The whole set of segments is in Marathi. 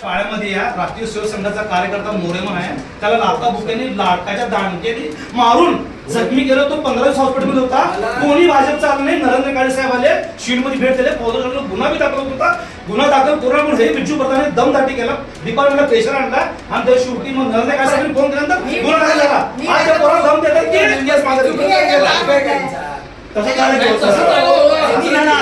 पाळ्यामध्ये या राष्ट्रीय सेवक संघाचा कार्यकर्ता मोरेमन आहे, त्याला लाथा बुक्याने लाटकाच्या दांडक्याने मारून जखमी केलं. तो 15 दिवस हॉस्पिटलमध्ये होता. कोणी भाजपचा आला नाही. नरेंद्र काळे साहेब आले, शीलमध्ये भेट दिले, फौजदारांना गुन्हा बी दाखल होता. गुन्हा दाखल करून हे बिज्जू प्रधाने दमदाटी केला, डिपार्टमेंटला प्रेशर आणला आणि त्या शेवटी मग नरेंद्र काळे साहेबांनी फोन केल्यानंतर गुन्हा दाखल झाला. आज त्या पोराला दम देतात की केस मागे तसं काय प्रवेश दिलेला नाही.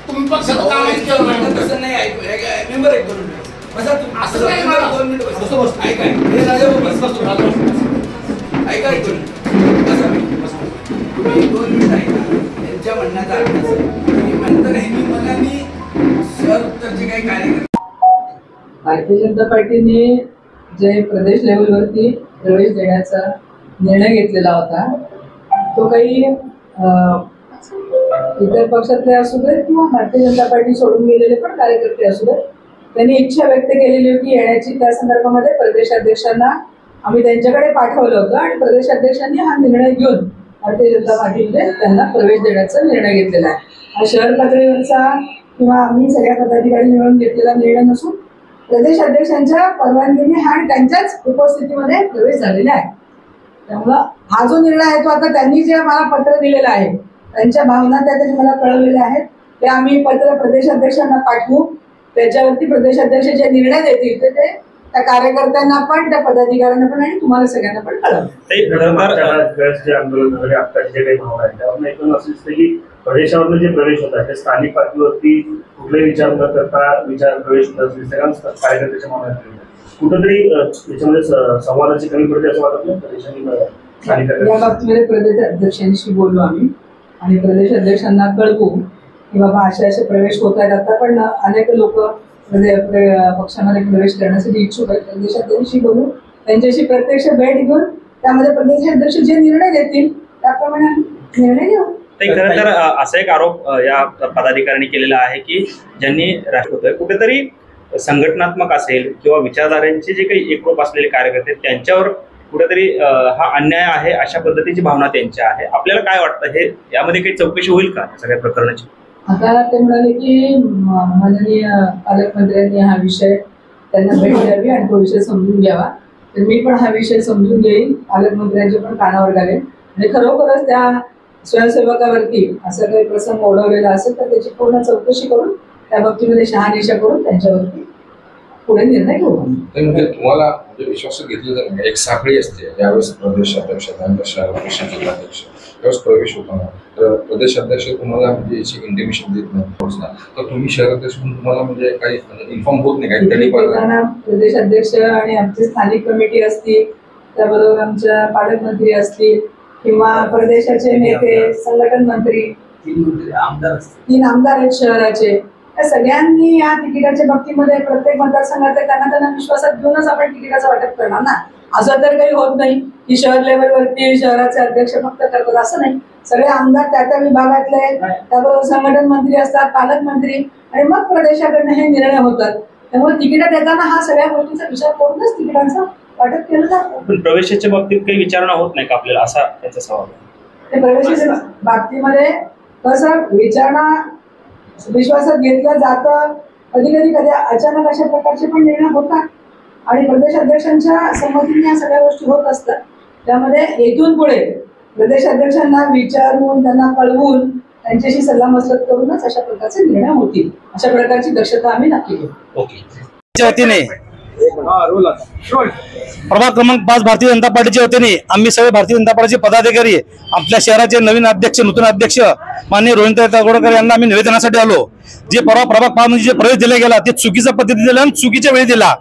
तुम्ही पक्षात काम केलं तसं नाही. मेंबर एक करून बसा तुम्ही 2 मिनिट ऐका. त्यांच्या म्हणण्याचा अर्थ म्हणत नाही मी मला मी सर उत्तरचे काही कार्यक्रम भारतीय जनता पार्टीने जे प्रदेश लेवलवरती प्रवेश देण्याचा निर्णय घेतलेला होता तो काही इतर पक्षातले असू दे किंवा भारतीय जनता पार्टी सोडून गेलेले पण कार्यकर्ते असू दे, त्यांनी इच्छा व्यक्त केलेली होती येण्याची. त्या संदर्भामध्ये प्रदेशाध्यक्षांना आम्ही त्यांच्याकडे पाठवलं होतं आणि प्रदेशाध्यक्षांनी हा निर्णय घेऊन भारतीय जनता पार्टीने त्यांना प्रवेश देण्याचा निर्णय घेतलेला आहे. हा शहर पातळीवरचा किंवा आम्ही सगळ्या पदाधिकारी मिळून घेतलेला निर्णय नसून प्रदेशाध्यक्षांच्या परवानगीने हा त्यांच्याच उपस्थितीमध्ये प्रवेश झालेला आहे. त्यामुळं हा जो निर्णय आहे तो आता त्यांनी जे मला पत्र दिलेलं आहे त्यांच्या भावना त्या त्यांनी मला कळवलेल्या आहेत ते आम्ही पत्र प्रदेशाध्यक्षांना पाठवू. त्याच्यावरती प्रदेशाध्यक्ष जे निर्णय देतील ते त्या कार्यकर्त्यांना पण त्या पदाधिकाऱ्यांना पण आणि तुम्हाला सगळ्यांना पण कळवलं. प्रदेशावर जे प्रवेश होता ते स्थानिक पातळीवरती कुठले विचार न करता प्रवेश होत असतील सगळ्या कार्यकर्त्याच्या मनात कुठंतरी याच्यामध्ये संवादाची कमी पडते असं वाटत नाही. या बाबतीमध्ये प्रदेशाध्यक्षांशी बोलू आम्ही आणि प्रदेशाध्यक्षांना कळवू की बाबा असे असे प्रवेश होत आहेत. आता पण अनेक लोक पक्षामध्ये प्रवेश करण्यासाठी इच्छुक आहेत. प्रदेशाध्यक्षांशी बोलू, त्यांच्याशी प्रत्यक्ष भेट घेऊन त्यामध्ये प्रदेशाध्यक्ष जे निर्णय देतील त्याप्रमाणे निर्णय घेऊ. खरं तर असा एक आरोप या पदाधिकाऱ्यांनी केलेला आहे की ज्यांनी राष्ट्रपती कुठेतरी संघटनात्मक असेल किंवा विचारधारांचे जे काही एकरूप असलेले कार्यकर्ते त्यांच्यावर कुठेतरी हा अन्याय आहे अशा पद्धतीची भावना त्यांच्या आहे. आपल्याला काय वाटतं हे यामध्ये काही चौकशी होईल का सगळ्या प्रकरणाची? आता ते म्हणाले की माननीय पालकमंत्र्यांनी हा विषय त्यांना भेट द्यावी आणि तो विषय समजून घ्यावा. तर मी पण हा विषय समजून घेईन, पालकमंत्र्यांच्या पण कानावर घालेन आणि खरोखरच त्या स्वयंसेवकावरती असं काही प्रसंग ओढवलेला असेल तर त्याची पूर्ण चौकशी करून त्या बाबतीमध्ये शहानिशा करून त्यांच्यावरती पुढे निर्णय घेऊ. तुम्हाला विश्वासात घेतलं जाईल एक साखळी असते ज्यावेळेस प्रदेशाध्यक्ष जिल्हाध्यक्ष त्यावेळेस प्रवेश होताना तर प्रदेशाध्यक्ष तुम्हाला म्हणजे याची इंटिमेशन देत नाही तर तुम्ही शहराध्यक्ष म्हणून तुम्हाला म्हणजे काही इन्फॉर्म होत नाही काही प्रदेशाध्यक्ष आणि आमची स्थानिक कमिटी असतील त्याबरोबर आमच्या पालकमंत्री असतील किंवा प्रदेशाचे नेते संघटन मंत्री 3 आमदार आहेत शहराचे, या सगळ्यांनी या तिकिटाच्या बाबतीमध्ये प्रत्येक मतदारसंघातल्या त्यांना विश्वासात घेऊनच आपण तिकिटाचं वाटप करणार ना. असं तर काही होत नाही की शहर लेवलवरती शहराचे अध्यक्ष फक्त करतात असं नाही. सगळे आमदार त्या विभागातले त्याबरोबर संघटन मंत्री असतात, पालकमंत्री आणि मग प्रदेशाकडनं हे निर्णय होतात. त्यामुळे तिकीट देताना हा सगळ्या गोष्टीचा विचार करूनच तिकिटांचा वाटप केलं जातं. पण प्रवेशाच्या बाबतीत काही विचारणा होत नाही का आपल्याला असा त्याचा सवाल? प्रवेशाच्या बाबतीमध्ये कसं विचारणा विश्वासात घेतलं जातं. कधी अचानक अशा प्रकारचे पण निर्णय होतात आणि प्रदेशाध्यक्षांच्या संमतीने या सगळ्या गोष्टी होत असतात. त्यामध्ये इथून पुढे प्रदेशाध्यक्षांना विचारून त्यांना कळवून त्यांच्याशी सल्लामसलत करूनच अशा प्रकारचे निर्णय होतील. अशा प्रकारची दक्षता आम्ही नक्की घेऊ. ओके वतीने प्रभाग क्रमांक 5 भारतीय जनता पार्टीच्या वतीने आम्ही सगळे भारतीय जनता पार्टीचे पदाधिकारी आपल्या शहराचे नवीन अध्यक्ष नूतन अध्यक्ष माननीय रोहिणताई तगोडकर यांना आम्ही निवेदनासाठी आलो. जे प्रभाग 5 मध्ये जे प्रवेश दिला गेला ते चुकीच्या पद्धतीने दिला आणि चुकीच्या वेळी दिला.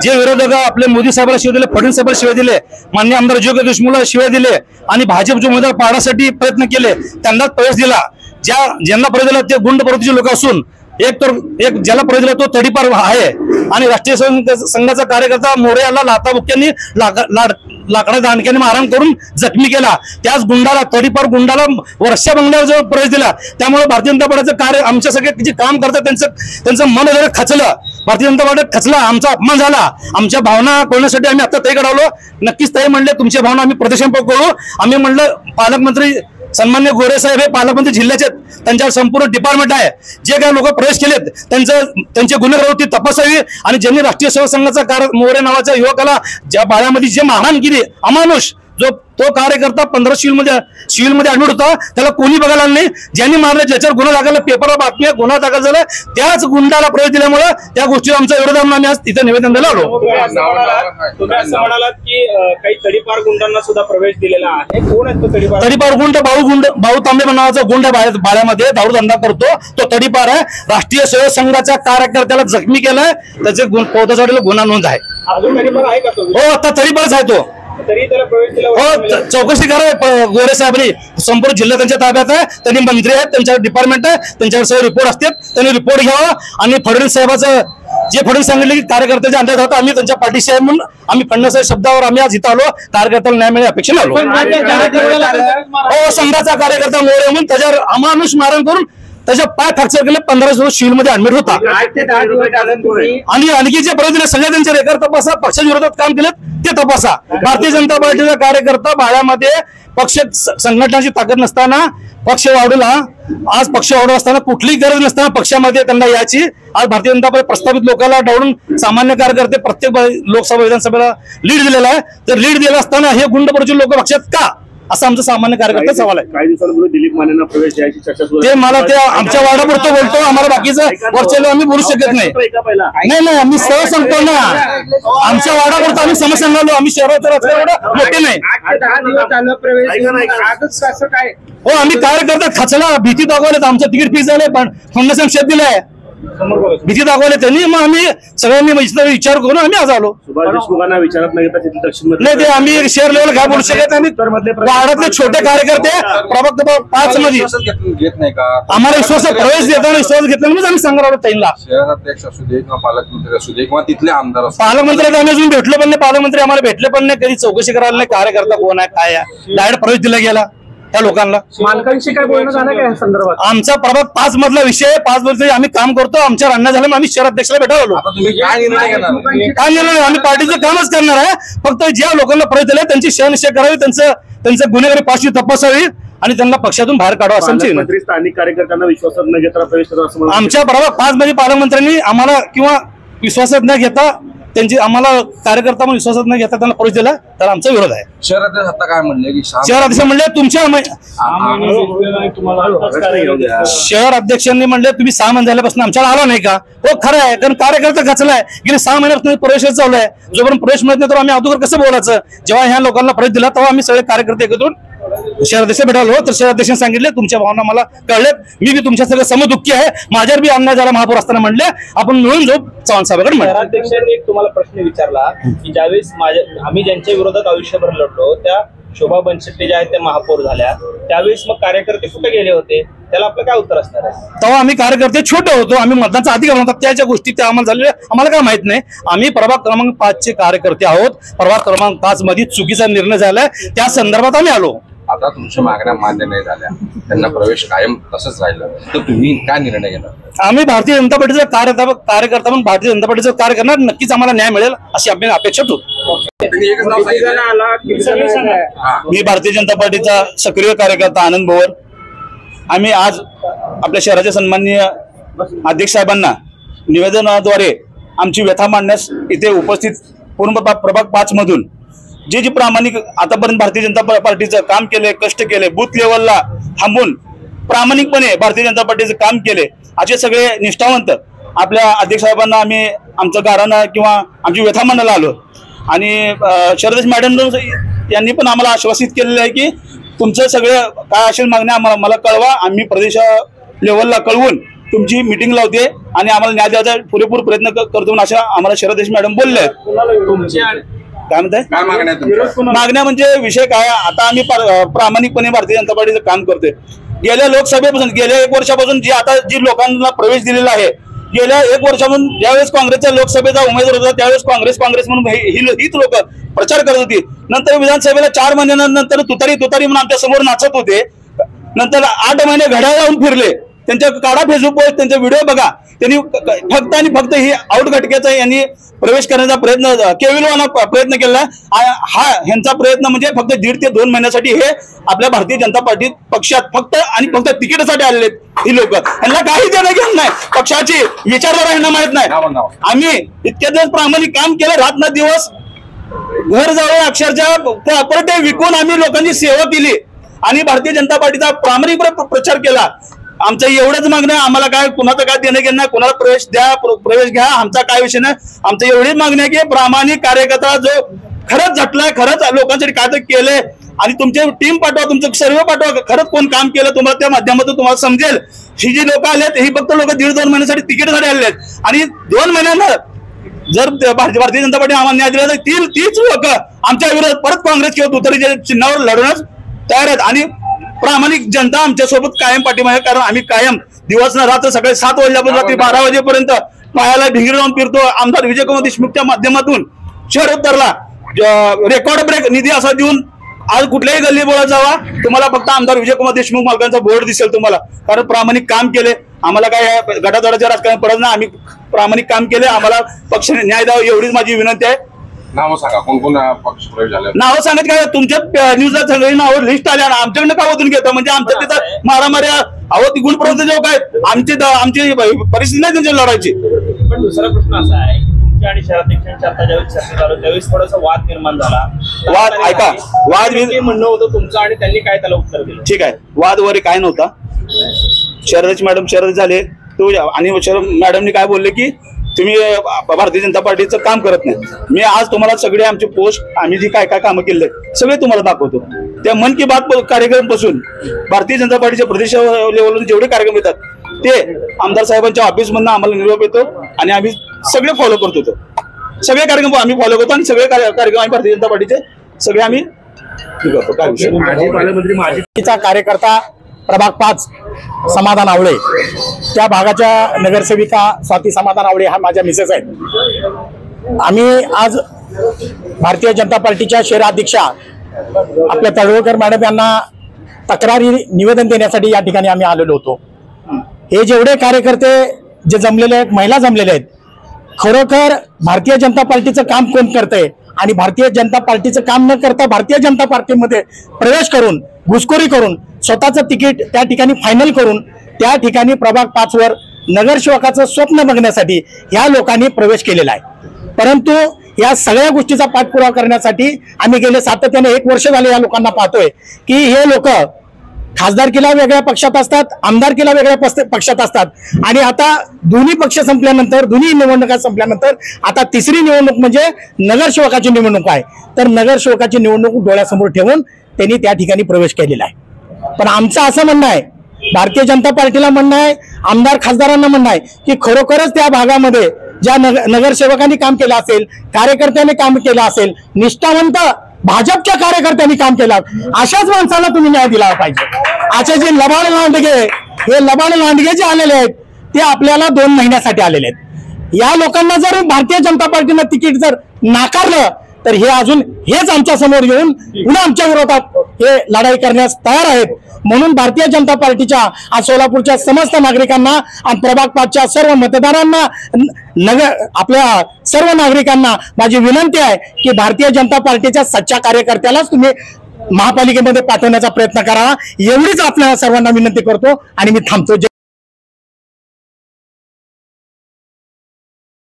जे विरोधक आपले मोदी साहेबांना शिवाय दिले, फडणवीस साहेबांना शिवाय दिले, माननीय आमदार जोगे देशमुखला शिवाय दिले आणि भाजपचे उमेदवार पाडण्यासाठी प्रयत्न केले त्यांनाच प्रवेश दिला. ज्यांना प्रवेश दिला ते गुंड प्रवृत्तीचे लोक असून एक ज्याला प्रवेश दिला तो तडीपार आहे आणि राष्ट्रीय संघाचा कार्यकर्ता मोरे याला लाथाबुक्यांनी लाकडा दांडक्याने मारहाण करून जखमी केला. त्याच गुंडाला तडीपार गुंडाला वर्षा बंगल्यावर जो प्रवेश दिला त्यामुळे भारतीय जनता पार्टीचं कार्य आमच्या सगळे जे काम करतात त्यांचं मन जरा खचलं. भारतीय जनता पार्टीत खचला, आमचा अपमान झाला, आमच्या भावना कळण्यासाठी आम्ही आता ताईकडे आलो. नक्कीच ताई म्हणले तुमच्या भावना आम्ही प्रदेशांपर्यंत कळू. आम्ही म्हणलं पालकमंत्री सन्मान्य गोरे साहेब हे पालकमंत्री जिल्ह्याचे, त्यांच्यावर संपूर्ण डिपार्टमेंट आहे. जे काही लोक प्रवेश केलेत त्यांचे गुन्हेगारी तपासावी आणि ज्यांनी राष्ट्रीय सेवा संघाचा मोरे नावाच्या युवकाला ज्या बाळ्यामध्ये जे मारहाण केली, अमानुष, जो तो कार्यकर्ता 15 सिव्हिलमध्ये ऍडमिट होता, त्याला कोणी बघायला नाही. ज्यांनी मारलं, ज्याच्यावर गुन्हा दाखल, पेपरवर बातमी गुन्हा दाखल झाला, त्याच गुंडाला प्रवेश दिल्यामुळे त्या गोष्टीला आमचा विरोध म्हणून आम्ही आज तिथे निवेदन द्यायला आलो. तुम्ही असं म्हणालात की काही तडीपार गुंडांना सुद्धा प्रवेश दिलेला आहे. कोण आहे तो तडीपार गुंड? भाऊ तांबे नावाचा गुंड बाळ्यामध्ये दारू धंदा करतो, तो तडीपार आहे. राष्ट्रीय सेवा संघाच्या कार्यकर्त्याला जखमी केलाय, त्याचे पोहतासाठी गुन्हा नोंद आहे. अजून तडीपार आहे का तो? हो, आता तडीपारच आहे तो. तरी त्याला प्रवेश दिला? हो, चौकशी करा गोरे साहेबांनी. संपूर्ण जिल्हा त्यांच्या ताब्यात आहे, त्यांनी मंत्री आहेत, त्यांच्यावर डिपार्टमेंट आहे, त्यांच्यावर सगळे रिपोर्ट असतात, त्यांनी रिपोर्ट घ्यावा. आणि फडणवीस साहेबाचं जे फडणवीस सांगितले की कार्यकर्त्याच्या अंदाज होता, आम्ही त्यांच्या पाठीशी आहे म्हणून आम्ही फडणवीस शब्दावर आम्ही आज इथं आलो. कार्यकर्त्याला न्याय मिळेल अपेक्षेने आलो. हो, संघाचा कार्यकर्ता मोरे म्हणून त्याच्यावर अमानुष मारण करून त्याच्या पाय फ्रॅक्चर केले, 15 दिवस सिव्हिलमध्ये ऍडमिट होता. आणि आणखी जे प्रयत्न सगळे त्यांचे रेकॉर्ड तपासा, पक्षाच्या विरोधात काम केलं ते तपासा. भारतीय जनता पार्टीचा कार्यकर्ता बाळ्यामध्ये पक्ष संघटनाची ताकद नसताना पक्ष वाढवला. आज पक्ष वाढवत असताना कुठलीही गरज नसताना पक्षामध्ये त्यांना याची आज भारतीय जनता पार्टी प्रस्थापित लोकांना डावडून सामान्य कार्यकर्ते प्रत्येक लोकसभा विधानसभेला लीड दिलेला आहे. तर लीड दिला असताना हे गुंडप्रवृत्तीचे लोक पक्षात का, असं आमचं सामान्य कार्यकर्ता सवाल आहे. काही दिवसांपूर्वी दिलीप मानेंना प्रवेश द्यायची चर्चा सुरू ते मला ते आमच्या वार्डापुरतं बोलतो, आम्हाला बाकीचं वरच्या आम्ही बोलू शकत नाही. नाही, आम्ही सहज सांगतो ना, आमच्या वार्डापुरतं आम्ही समस्या सांगलो. आम्ही शहरात मोठे नाही. हो, आम्ही कार्यकर्ता खचला, भीती दाखवले, आमचं तिकीट फिक्स झाले, पण फंडासन शेत दिलाय, भीती दाखवले त्यांनी. मग आम्ही सगळ्यांनी विचार करून आम्ही आज आलो. सुभाष देशमुखांना विचारत नाही नाही, ते आम्ही शहर लेवल काय बोलू शकत. आम्ही वार्डातले छोटे कार्यकर्ते प्रभाग 5 मध्ये घेत नाही का? आम्हाला विश्वास प्रवेश देताना विश्वास घेतला म्हणून आम्ही सांगणार आहोत ताईंना. शहराध्यक्ष असू दे किंवा पालकमंत्री असू दे किंवा तिथले आमदार असू दे, पालकमंत्री आम्ही अजून भेटलो पण नाही. पालकमंत्री आम्हाला भेटले पण नाही, कधी चौकशी करायला नाही कार्यकर्ता कोण आहे काय आहे. डायरेक्ट प्रवेश दिला गेला त्या लोकांना. मालकांशी काय बोलणं झालं काय संदर्भात? आमचा प्रभाग 5 मधला विषय, 5 वर्ष आम्ही काम करतो. आमच्या अन्याय झाल्यामुळे आम्ही शहराध्यक्षाला भेटायला आलो. आता तुम्ही काय निर्णय घेणार? काय निर्णय? आम्ही पार्टीचं कामच करणार आहे. फक्त ज्या लोकांना प्रवेश दिला त्यांची शहनिश्चय करावी, त्यांचं गुन्हेगारी पाशी तपासावी आणि त्यांना पक्षातून बाहेर काढावं असं आमची विनंती. स्थानिक कार्यकर्त्यांना विश्वासात न घेता प्रवेश करा असं आमच्या प्रभाग 5 मध्ये पालकमंत्र्यांनी आम्हाला किंवा विश्वासात न घेता त्यांची आम्हाला कार्यकर्ता म्हणून विश्वासात न घेता त्यांना प्रवेश दिला, तर आमचा विरोध आहे. शहराध्यक्ष आता काय म्हणले की शहर अध्यक्ष म्हणले तुमच्या शहर अध्यक्षांनी म्हणले तुम्ही 6 महिने झाल्यापासून आमच्याला आला नाही का? हो, खरं आहे, कारण कार्यकर्ता खचलाय. गेले 6 महिन्यापासून प्रवेश चालू आहे. जोपर्यंत प्रवेश मिळत नाही तर आम्ही अगोदर कसं बोलायचं? जेव्हा ह्या लोकांना प्रवेश दिला तेव्हा आम्ही सगळे कार्यकर्ते एकत्र शहराध्यक्ष भेटालो. तर शहराध्यक्षांनी सांगितले तुमच्या भावना मला कळल्यात, मी बी तुमच्या सगळं समदुःखी आहे, माझ्यावर बी अन्याय झाला महापौर असताना म्हणले आपण मिळून जाऊ चव्हाण साहेबांकडे. शहराध्यक्षांनी तुम्हाला प्रश्न विचारला की ज्यावेळेस आम्ही ज्यांच्या विरोधात आयुष्यभर लढलो त्या शोभा बनशेट्टी ज्या आहेत त्या महापौर झाल्या, त्यावेळेस मग कार्यकर्ते कुठे गेले होते? त्याला आपलं काय उत्तर असणार आहे? तेव्हा आम्ही कार्यकर्ते छोटे होतो, आम्ही मतदानाचा अधिकार होता, त्याच्या गोष्टी त्या आम्हाला झालेल्या आम्हाला काय माहित नाही. आम्ही प्रभाग क्रमांक 5 चे कार्यकर्ते आहोत. प्रभाग क्रमांक 5 मध्ये चुकीचा निर्णय झालाय, त्या संदर्भात आम्ही आलो. आता तुमच्या मागण्या मान्य नाही झाल्या, त्यांना प्रवेश कायम तसंच राहिलं, तर तुम्ही काय निर्णय घेणार? आम्ही भारतीय जनता पार्टीचा कार्यकर्ता म्हणून भारतीय जनता पार्टीचं कार्य करणार. नक्कीच आम्हाला न्याय मिळेल अशी आम्ही अपेक्षा ठेवतो. मी भारतीय जनता पार्टीचा सक्रिय कार्यकर्ता आनंद भोवर. आम्ही आज आपल्या शहराच्या सन्माननीय अध्यक्ष साहेबांना निवेदनाद्वारे आमची व्यथा मांडण्यास इथे उपस्थित पूर्ण प्रभाग 5 मधून जे प्रामाणिक आतापर्यंत भारतीय जनता पार्टीचं काम केले, कष्ट केले, बूथ लेवलला थांबून प्रामाणिकपणे भारतीय जनता पार्टीचं काम केले असे सगळे निष्ठावंत आपल्या अध्यक्ष साहेबांना आम्ही आमचं गारानं किंवा आमची व्यथा मांडायला आलो. आणि शरदेश मॅडम यांनी पण आम्हाला आश्वासित केलेलं आहे की तुमचं सगळं काय असेल मागण्या मला कळवा, आम्ही प्रदेश लेवलला कळवून तुमची मिटिंग लावते आणि आम्हाला न्याय द्यायचा पुरेपूर प्रयत्न करतो अशा आम्हाला शरदेश मॅडम बोलले आहेत. काय म्हणताय? मागण्या म्हणजे विषय काय, आता आम्ही प्रामाणिकपणे भारतीय जनता पार्टीचं काम करतोय. गेल्या लोकसभेपासून गेल्या 1 वर्षापासून जी लोकांना प्रवेश दिलेला आहे, गेल्या 1 वर्षापासून ज्यावेळेस काँग्रेसच्या लोकसभेचा उमेदवार होता त्यावेळेस काँग्रेस म्हणून हीच लोक प्रचार करत होती. नंतर विधानसभेला 4 महिन्यानंतर तुतारी म्हणून आमच्या समोर नाचत होते. नंतर 8 महिने घड्याळ लावून फिरले त्यांच्या काढा फेसबुक पोस्ट, त्यांचे व्हिडिओ बघा. त्यांनी फक्त आणि फक्त ही आउट घटकेचा यांनी प्रवेश करण्याचा प्रयत्न केविलवाना प्रयत्न केला. हा ह्यांचा प्रयत्न म्हणजे फक्त 1.5 ते 2 महिन्यासाठी हे आपल्या भारतीय जनता पार्टी पक्षात फक्त आणि फक्त तिकीटासाठी आलेले ही लोक. यांना काही देणं घेणं नाही, पक्षाची विचारधारा यांना माहित नाही. आम्ही इतक्या दिवस प्रामाणिक काम केलं, रात ना दिवस घर जाऊन अक्षरशः प्रॉपर्टी विकून आम्ही लोकांची सेवा केली आणि भारतीय जनता पार्टीचा प्रामाणिकपणे प्रचार केला. आमचं एवढंच मागणं आहे, आम्हाला काय कुणाचं काय देणं घेणं नाही, कुणाला प्रवेश द्या प्रवेश घ्या, आमचा काय विषय नाही. आमचं एवढीच मागणी आहे की प्रामाणिक कार्यकर्ता जो खरंच झटलाय, खरंच लोकांसाठी काय तर केलंय आणि तुमची टीम पाठवा, तुमचं सर्व पाठवा, खरंच कोण काम केलं तुम्हाला त्या माध्यमातून तुम्हाला समजेल. ही जी लोक आलेत ही फक्त लोक 1.5-2 महिन्यासाठी तिकीटसाठी आलेले आहेत आणि 2 महिन्यांना जर भारतीय जनता पार्टी आम्हाला न्याय दिला तर तीच लोक आमच्या विरोधात परत काँग्रेस किंवा तुतारीच्या चिन्हावर लढवण्यास तयार आहेत आणि प्रामाणिक जनता आमच्या सोबत कायम पाठीमागे. कारण आम्ही कायम दिवस ना रात्र सकाळी 7 वाजल्यापासून रात्री 12 वाजेपर्यंत पायाला भिंगरी लावून फिरतो. आमदार विजयकुमार देशमुखच्या माध्यमातून शहर उत्तरला रेकॉर्ड ब्रेक निधी असा देऊन आज कुठल्याही गल्ली बोळात जावा, तुम्हाला फक्त आमदार विजयकुमार देशमुख मालकांचा बोर्ड दिसेल तुम्हाला. कारण प्रामाणिक काम केले, आम्हाला काय गटातटाच्या राजकारण पडत नाही, आम्ही प्रामाणिक काम केले, आम्हाला पक्षाने न्याय द्यावा एवढीच माझी विनंती आहे. नाव सांगा, कोण कोण पक्ष प्रवेश झाले? नावं सांगत काय, तुमच्या न्यूजला सगळी नावं लिस्ट आल्या आणि आमच्याकडनं का ओतून घेतो म्हणजे आमच्या तिथं मारामाऱ्या ती गुणप्रवृत्ती जो काय आमची परिस्थिती नाही त्यांची लढायची. पण दुसरा प्रश्न असा आहे, तुमच्या आणि शहराध्यक्षांच्या आता ज्यावेळेस चर्चा चालू त्यावेळेस थोडासा वाद निर्माण झाला. वाद ऐका, वाद म्हणणं होतं तुमचं आणि त्यांनी काय त्याला उत्तर दिलं? ठीक आहे, वाद वगैरे काय नव्हता. शरद मॅडम शरद झाले तो आणि शरद मॅडमनी काय बोलले की तुम्ही भारतीय जनता पार्टीचं काम करत नाही. मी आज तुम्हाला सगळे आमचे पोस्ट आम्ही जी काय काय कामं केले सगळे तुम्हाला दाखवतो. त्या मन की बात कार्यक्रम पासून भारतीय जनता पार्टीच्या प्रदेश लेवलवरून जेवढे कार्यक्रम येतात ते आमदार साहेबांच्या ऑफिस मधून आम्हाला निरोप येतो आणि आम्ही सगळे फॉलो करतो. सगळे कार्यक्रम आम्ही फॉलो करतो आणि सगळे कार्यक्रम आम्ही भारतीय जनता पार्टीचे सगळे आम्ही करतो. काय विषय माजीचा कार्यकर्ता प्रभाग 5 समाधान आवळे, त्या भागाच्या नगरसेविका स्वाती समाधान आवळे हा माझ्या मिसेस आहेत. आम्ही आज भारतीय जनता पार्टीच्या शहराध्यक्षा आपल्या तळवळकर मॅडम यांना तक्रारी निवेदन देण्यासाठी या ठिकाणी आम्ही आलेलो होतो. हे जेवढे कार्यकर्ते जे जमलेले आहेत, महिला जमलेल्या आहेत, खरोखर भारतीय जनता पार्टीचं काम कोण करतंय आणि भारतीय जनता पार्टीचं काम न करता भारतीय जनता पार्टीमध्ये प्रवेश करून घुसखोरी करून स्वतःचं तिकीट त्या ठिकाणी फायनल करून त्या ठिकाणी प्रभाग 5 वर नगरसेवकाचं स्वप्न बघण्यासाठी ह्या लोकांनी प्रवेश केलेला आहे. परंतु या सगळ्या गोष्टीचा पाठपुरावा करण्यासाठी आम्ही गेले सातत्याने 1 वर्ष झाले या लोकांना पाहतोय की हे लोक खासदारकीला वेगळ्या पक्षात असतात, आमदारकीला वेगळ्या पक्षात असतात आणि आता दोन्ही पक्ष संपल्यानंतर, दोन्ही निवडणुका संपल्यानंतर आता तिसरी निवडणूक म्हणजे नगरसेवकाची निवडणूक आहे. तर नगरसेवकाची निवडणूक डोळ्यासमोर ठेवून त्यांनी त्या ठिकाणी प्रवेश केलेला आहे. पण आमचं असं म्हणणं आहे, भारतीय जनता पार्टीला म्हणणं आहे, आमदार खासदारांना म्हणणं आहे की खरोखरच त्या भागामध्ये ज्या नगरसेवकांनी काम केलं असेल, कार्यकर्त्यांनी काम केलं असेल, निष्ठावंत भाजपच्या कार्यकर्त्यांनी काम केलं, अशाच माणसाला तुम्ही न्याय दिला पाहिजे. असे जे लबाड लांडगे, हे लबाड लांडगे जे आलेले आहेत ते आपल्याला 2 महिन्यासाठी आलेले आहेत. या लोकांना जर भारतीय जनता पार्टीनं तिकीट जर नाकारलं तर हे अजून हेच आमच्या समोर येऊन पुन्हा आमच्या विरोधात हे लढाई करण्यास तयार आहेत. म्हणून भारतीय जनता पार्टीच्या आज सोलापूरच्या समस्त नागरिकांना आणि प्रभाग 5च्या सर्व मतदारांना, आपल्या सर्व नागरिकांना माझी विनंती आहे की भारतीय जनता पार्टीच्या सच्चा कार्यकर्त्यालाच तुम्ही महापालिकेमध्ये पाठवण्याचा प्रयत्न करावा, एवढीच आपल्या सर्वांना विनंती करतो आणि मी थांबतो.